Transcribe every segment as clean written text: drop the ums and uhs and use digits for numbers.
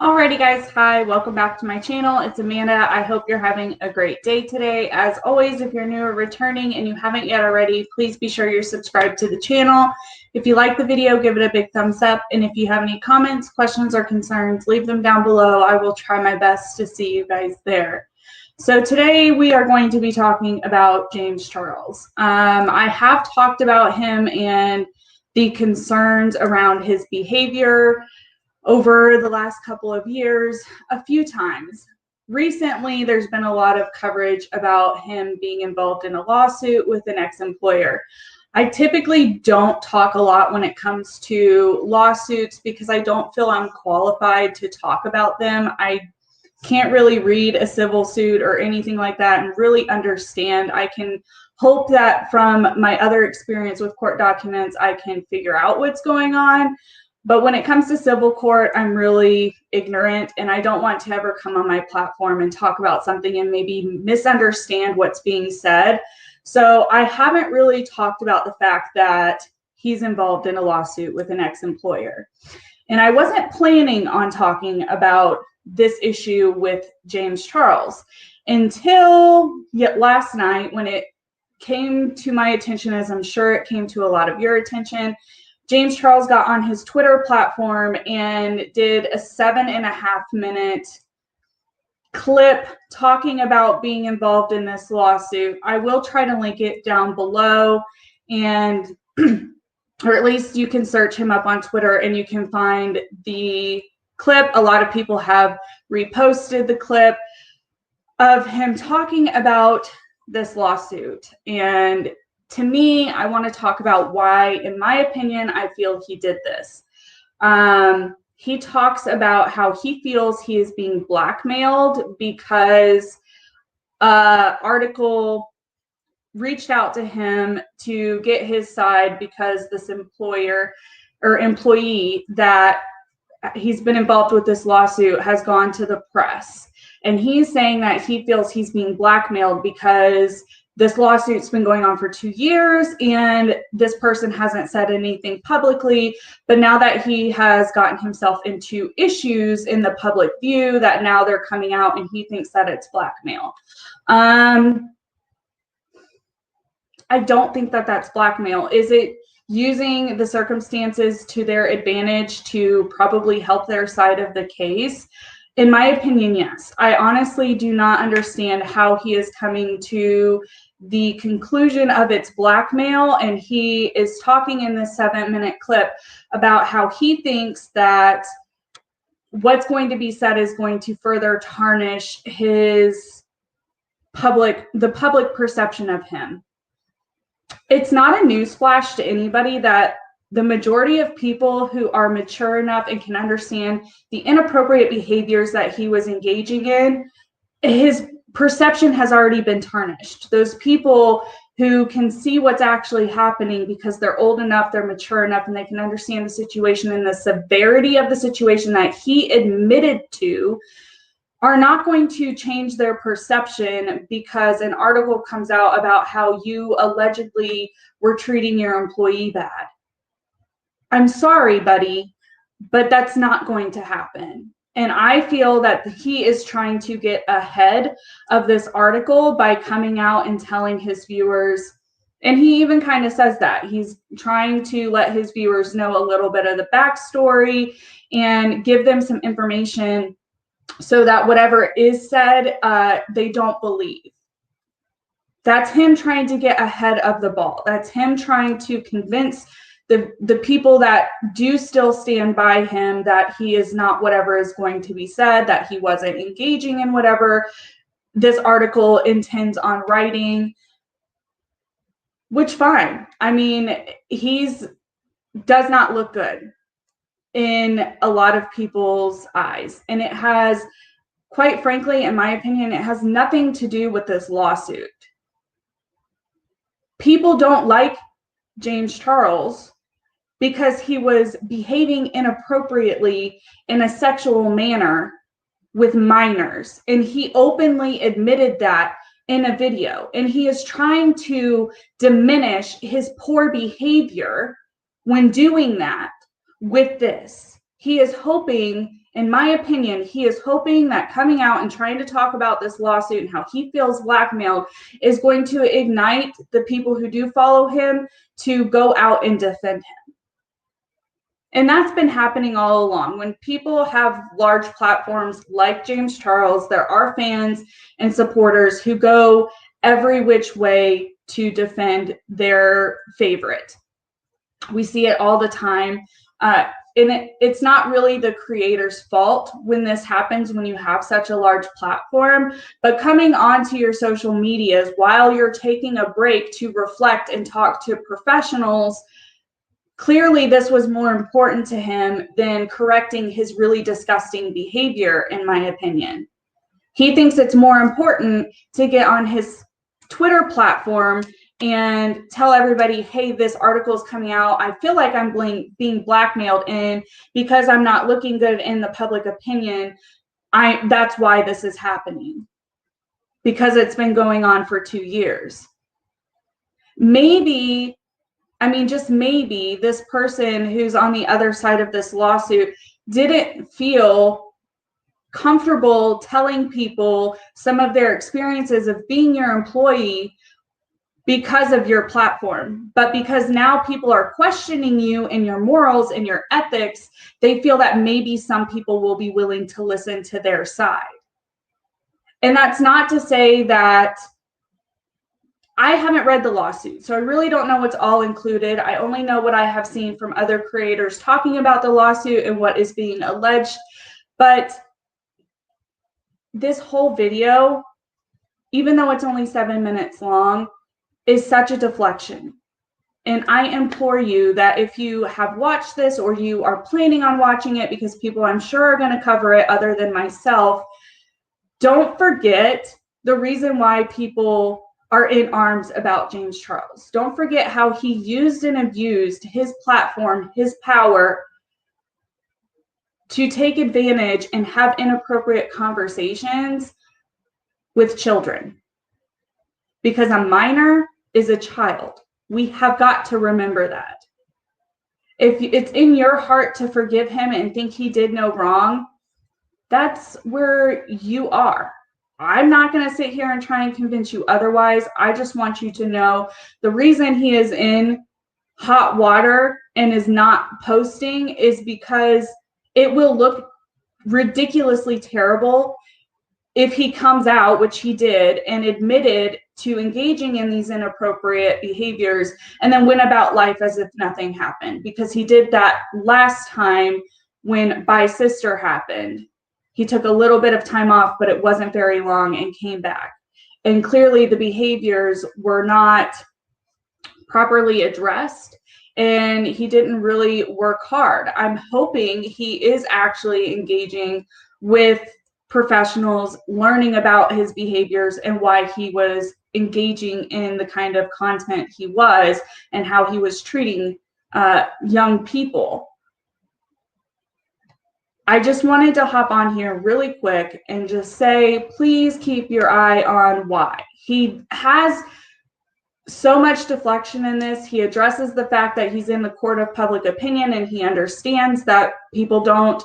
Alrighty guys, hi, welcome back to my channel. It's Amanda. I hope you're having a great day today. As always, if you're new or returning and you haven't yet already, please be sure you're subscribed to the channel. If you like the video, give it a big thumbs up. And if you have any comments, questions, or concerns, leave them down below. I will try my best to see you guys there. So today we are going to be talking about James Charles. I have talked about him and the concerns around his behavior over the last couple of years a few times. Recently, there's been a lot of coverage about him being involved in a lawsuit with an ex-employer. I typically don't talk a lot when it comes to lawsuits because I don't feel I'm qualified to talk about them. I can't really read a civil suit or anything like that and really understand. I can hope that from my other experience with court documents, I can figure out what's going on. But when it comes to civil court, I'm really ignorant, and I don't want to ever come on my platform and talk about something and maybe misunderstand what's being said. So I haven't really talked about the fact that he's involved in a lawsuit with an ex-employer. And I wasn't planning on talking about this issue with James Charles until last night when it came to my attention, as I'm sure it came to a lot of your attention. James Charles got on his Twitter platform and did a 7.5-minute clip talking about being involved in this lawsuit. I will try to link it down below, and or at least you can search him up on Twitter and you can find the clip. A lot of people have reposted the clip of him talking about this lawsuit. And to me, I want to talk about why, in my opinion, I feel he did this. He talks about how he feels he is being blackmailed because an article reached out to him to get his side because this employer or employee that he's been involved with this lawsuit has gone to the press. And he's saying that he feels he's being blackmailed because this lawsuit's been going on for 2 years and this person hasn't said anything publicly. But now that he has gotten himself into issues in the public view, that now they're coming out and he thinks that it's blackmail. I don't think that that's blackmail. Is it using the circumstances to their advantage to probably help their side of the case? In my opinion, yes. I honestly do not understand how he is coming to the conclusion of it's blackmail, and he is talking in this 7-minute clip about how he thinks that what's going to be said is going to further tarnish his the public perception of him. It's not a newsflash to anybody that the majority of people who are mature enough and can understand the inappropriate behaviors that he was engaging in, his perception has already been tarnished. Those people who can see what's actually happening because they're old enough, they're mature enough, and they can understand the situation and the severity of the situation that he admitted to, are not going to change their perception because an article comes out about how you allegedly were treating your employee bad. I'm sorry, buddy, but that's not going to happen. And I feel that he is trying to get ahead of this article by coming out and telling his viewers, and he even kind of says that he's trying to let his viewers know a little bit of the backstory and give them some information so that whatever is said, they don't believe. That's him trying to get ahead of the ball. That's him trying to convince the people that do still stand by him that he is not whatever is going to be said, that he wasn't engaging in whatever this article intends on writing, which fine. I mean, does not look good in a lot of people's eyes. And it has, quite frankly, in my opinion, it has nothing to do with this lawsuit. People don't like James Charles because he was behaving inappropriately in a sexual manner with minors. And he openly admitted that in a video. And he is trying to diminish his poor behavior when doing that with this. he is hoping, in my opinion, he is hoping that coming out and trying to talk about this lawsuit and how he feels blackmailed is going to ignite the people who do follow him to go out and defend him. And that's been happening all along. When people have large platforms like James Charles, there are fans and supporters who go every which way to defend their favorite. We see it all the time. And it's not really the creator's fault when this happens, when you have such a large platform, but coming onto your social medias while you're taking a break to reflect and talk to professionals, clearly this was more important to him than correcting his really disgusting behavior, in my opinion. He thinks it's more important to get on his Twitter platform and tell everybody, hey, this article is coming out. I feel like I'm being blackmailed, and because I'm not looking good in the public opinion, that's why this is happening, because it's been going on for 2 years. Maybe, I mean, just maybe this person who's on the other side of this lawsuit didn't feel comfortable telling people some of their experiences of being your employee because of your platform. But because now people are questioning you and your morals and your ethics, they feel that maybe some people will be willing to listen to their side. And that's not to say that I haven't read the lawsuit, so I really don't know what's all included. I only know what I have seen from other creators talking about the lawsuit and what is being alleged. But this whole video, even though it's only 7 minutes long, is such a deflection. And I implore you that if you have watched this or you are planning on watching it, because people I'm sure are going to cover it other than myself, don't forget the reason why people are in arms about James Charles. Don't forget how he used and abused his platform, his power, to take advantage and have inappropriate conversations with children. Because a minor is a child. We have got to remember that. If it's in your heart to forgive him and think he did no wrong, that's where you are. I'm not going to sit here and try and convince you otherwise. I just want you to know the reason he is in hot water and is not posting is because it will look ridiculously terrible if he comes out, which he did, and admitted to engaging in these inappropriate behaviors and then went about life as if nothing happened, because he did that last time when By Sister happened. He took a little bit of time off, but it wasn't very long, and came back. And clearly the behaviors were not properly addressed, and he didn't really work hard. I'm hoping he is actually engaging with professionals, learning about his behaviors and why he was engaging in the kind of content he was and how he was treating young people. I just wanted to hop on here really quick and just say, please keep your eye on why. He has so much deflection in this. He addresses the fact that he's in the court of public opinion, and he understands that people don't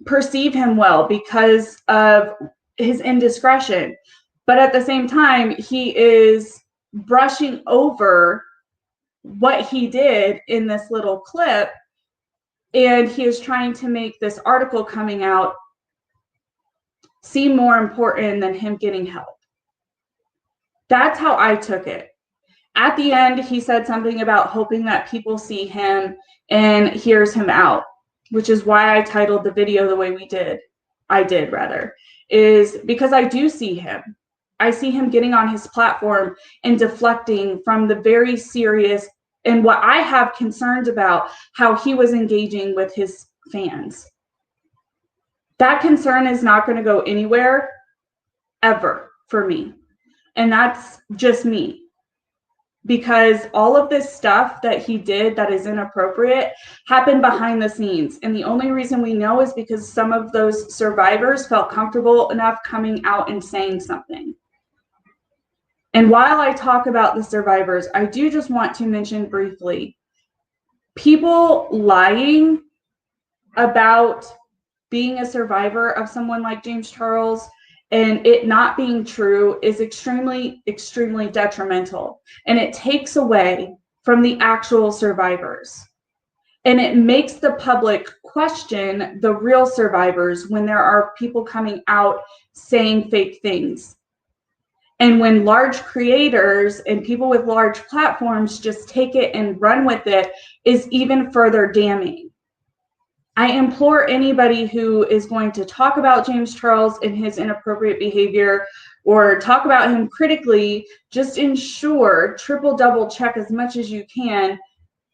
perceive him well because of his indiscretion. But at the same time, he is brushing over what he did in this little clip, and he is trying to make this article coming out seem more important than him getting help. That's how I took it. At the end, he said something about hoping that people see him and hears him out, which is why I titled the video the way I did, is because I do see him. I see him getting on his platform and deflecting from the very serious and what I have concerns about, how he was engaging with his fans. That concern is not going to go anywhere ever for me. And that's just me. Because all of this stuff that he did that is inappropriate happened behind the scenes. And the only reason we know is because some of those survivors felt comfortable enough coming out and saying something. And while I talk about the survivors, I do just want to mention briefly, people lying about being a survivor of someone like James Charles and it not being true is extremely, extremely detrimental. And it takes away from the actual survivors. And it makes the public question the real survivors when there are people coming out saying fake things. And when large creators and people with large platforms just take it and run with it is even further damning. I implore anybody who is going to talk about James Charles and his inappropriate behavior or talk about him critically, just ensure, triple, double check as much as you can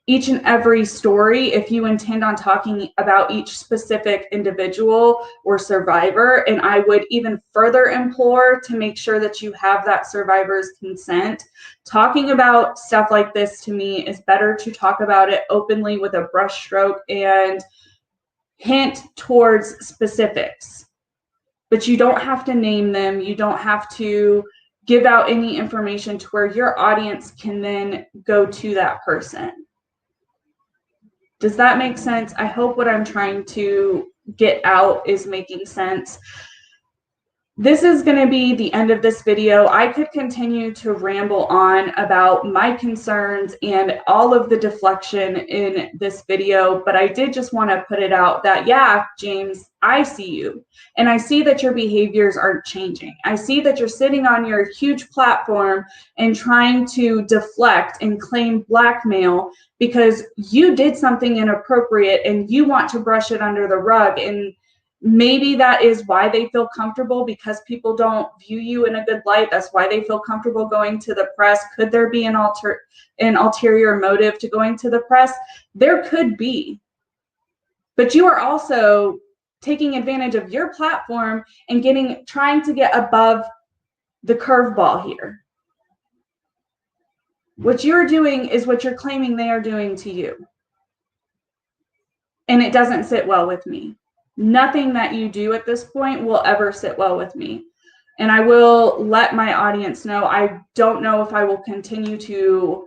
each and every story if you intend on talking about each specific individual or survivor. And I would even further implore to make sure that you have that survivor's consent. Talking about stuff like this, to me, is better to talk about it openly with a brushstroke and hint towards specifics. But you don't have to name them. You don't have to give out any information to where your audience can then go to that person. Does that make sense? I hope what I'm trying to get out is making sense. This is going to be the end of this video. I could continue to ramble on about my concerns and all of the deflection in this video, but I did just want to put it out that, yeah, James, I see you. And I see that your behaviors aren't changing. I see that you're sitting on your huge platform and trying to deflect and claim blackmail because you did something inappropriate and you want to brush it under the rug. And maybe that is why they feel comfortable, because people don't view you in a good light. That's why they feel comfortable going to the press. Could there be an ulterior motive to going to the press? There could be. But you are also taking advantage of your platform and trying to get above the curveball here. What you're doing is what you're claiming they are doing to you. And it doesn't sit well with me. Nothing that you do at this point will ever sit well with me. And I will let my audience know. I don't know if I will continue to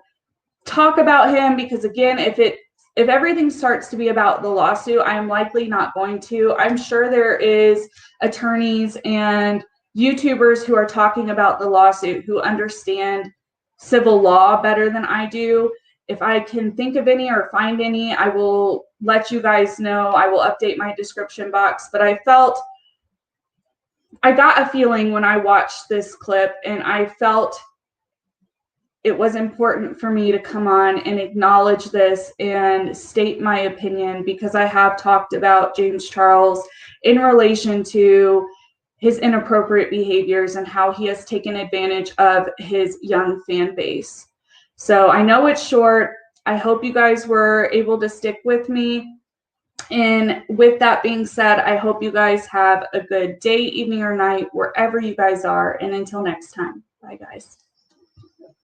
talk about him because, again, if everything starts to be about the lawsuit, I'm likely not going to. I'm sure there is attorneys and YouTubers who are talking about the lawsuit who understand civil law better than I do. If I can think of any or find any, I will let you guys know. I will update my description box. But I got a feeling when I watched this clip, and I felt it was important for me to come on and acknowledge this and state my opinion, because I have talked about James Charles in relation to his inappropriate behaviors and how he has taken advantage of his young fan base. So I know it's short. I hope you guys were able to stick with me. And with that being said, I hope you guys have a good day, evening, or night, wherever you guys are. And until next time, bye guys.